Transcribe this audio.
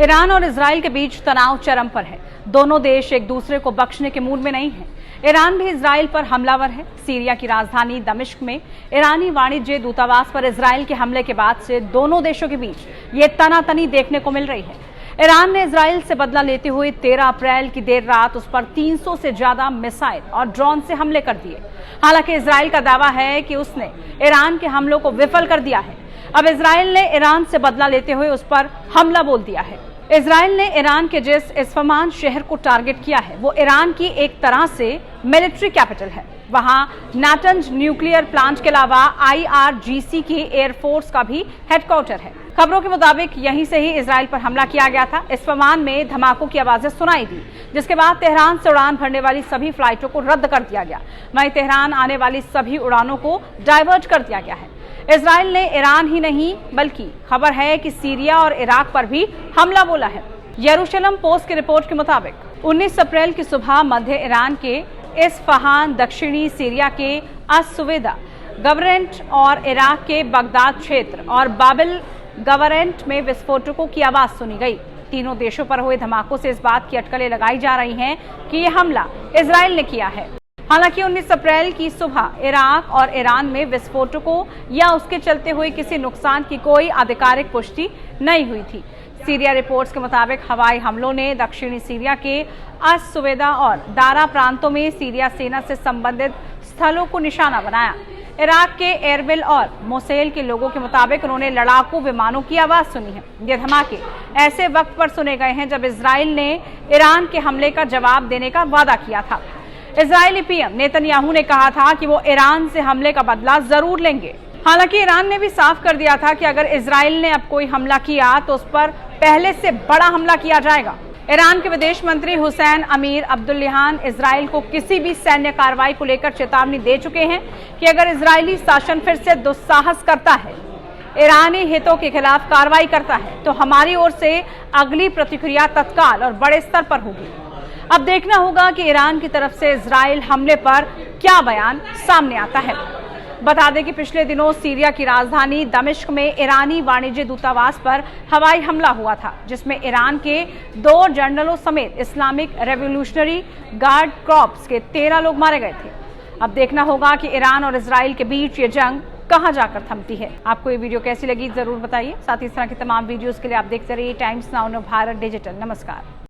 Iran और Israel के बीच तनाव चरम पर है। दोनों देश एक दूसरे को बख्शने के मूड में नहीं है। ईरान भी इजराइल पर हमलावर है। सीरिया की राजधानी दमिश्क में ईरानी वाणिज्य दूतावास पर इजराइल के हमले के बाद से दोनों देशों के बीच ये तनातनी देखने को मिल रही है। ईरान ने इजराइल से बदला लेते हुए 13 अप्रैल की देर रात उस पर 300 से ज्यादा मिसाइल और ड्रोन से हमले कर दिए। हालांकि इजराइल का दावा है कि उसने ईरान के हमलों को विफल कर दिया है। अब इजराइल ने ईरान से बदला लेते हुए उस पर हमला बोल दिया है। इजराइल ने ईरान के जिस इस्फहान शहर को टारगेट किया है वो ईरान की एक तरह से मिलिट्री कैपिटल है। वहां नाटंज न्यूक्लियर प्लांट के अलावा IRGC की एयरफोर्स का भी हेडक्वार्टर है। खबरों के मुताबिक यहीं से ही इजराइल पर हमला किया गया था। इस्फहान में धमाकों की आवाजें सुनाई दी, जिसके बाद तेहरान से उड़ान भरने वाली सभी फ्लाइटों को रद्द कर दिया गया। वहीं तेहरान आने वाली सभी उड़ानों को डायवर्ट कर दिया गया है। इजराइल ने ईरान ही नहीं बल्कि खबर है कि सीरिया और इराक पर भी हमला बोला है। यरूशलेम पोस्ट की रिपोर्ट के मुताबिक 19 अप्रैल की सुबह मध्य ईरान के इस्फहान, दक्षिणी सीरिया के अस-सुवेदा गवर्नरेट और इराक के बगदाद क्षेत्र और बाबिल गवर्नरेट में विस्फोटकों की आवाज सुनी गई। तीनों देशों पर हुए धमाकों से इस बात की अटकलें लगाई जा रही हैं कि यह हमला इजराइल ने किया है। हालांकि 19 अप्रैल की सुबह इराक और ईरान में विस्फोटकों या उसके चलते हुए किसी नुकसान की कोई आधिकारिक पुष्टि नहीं हुई थी। सीरिया रिपोर्ट्स के मुताबिक हवाई हमलों ने दक्षिणी सीरिया के अस-सुवेदा और दारा प्रांतों में सीरिया सेना से संबंधित स्थलों को निशाना बनाया। इराक के एरबिल और मोसेल के लोगों के मुताबिक उन्होंने लड़ाकू विमानों की आवाज सुनी है। ये धमाके ऐसे वक्त पर सुने गए हैं जब इजराइल ने ईरान के हमले का जवाब देने का वादा किया था। इजरायली PM नेतन्याहू ने कहा था कि वो ईरान से हमले का बदला जरूर लेंगे। हालांकि ईरान ने भी साफ कर दिया था कि अगर इजराइल ने अब कोई हमला किया तो उस पर पहले से बड़ा हमला किया जाएगा। ईरान के विदेश मंत्री हुसैन अमीर अब्दुल्लाहियान इजराइल को किसी भी सैन्य कार्रवाई को लेकर चेतावनी दे चुके हैं कि अगर इजरायली शासन फिर से दुस्साहस करता है, ईरानी हितों के खिलाफ कार्रवाई करता है, तो हमारी ओर से अगली प्रतिक्रिया तत्काल और बड़े स्तर पर होगी। अब देखना होगा कि ईरान की तरफ से इजराइल हमले पर क्या बयान सामने आता है। बता दें कि पिछले दिनों सीरिया की राजधानी दमिश्क में ईरानी वाणिज्य दूतावास पर हवाई हमला हुआ था, जिसमें ईरान के 2 जनरलों समेत इस्लामिक रेवोल्यूशनरी गार्ड कॉर्प्स के 13 लोग मारे गए थे। अब देखना होगा कि ईरान और इजराइल के बीच ये जंग कहां जाकर थमती है। आपको ये वीडियो कैसी लगी जरूर बताइए। साथ ही इस तरह की तमाम वीडियोस के लिए आप देखते रहिए टाइम्स नाउ भारत डिजिटल। नमस्कार।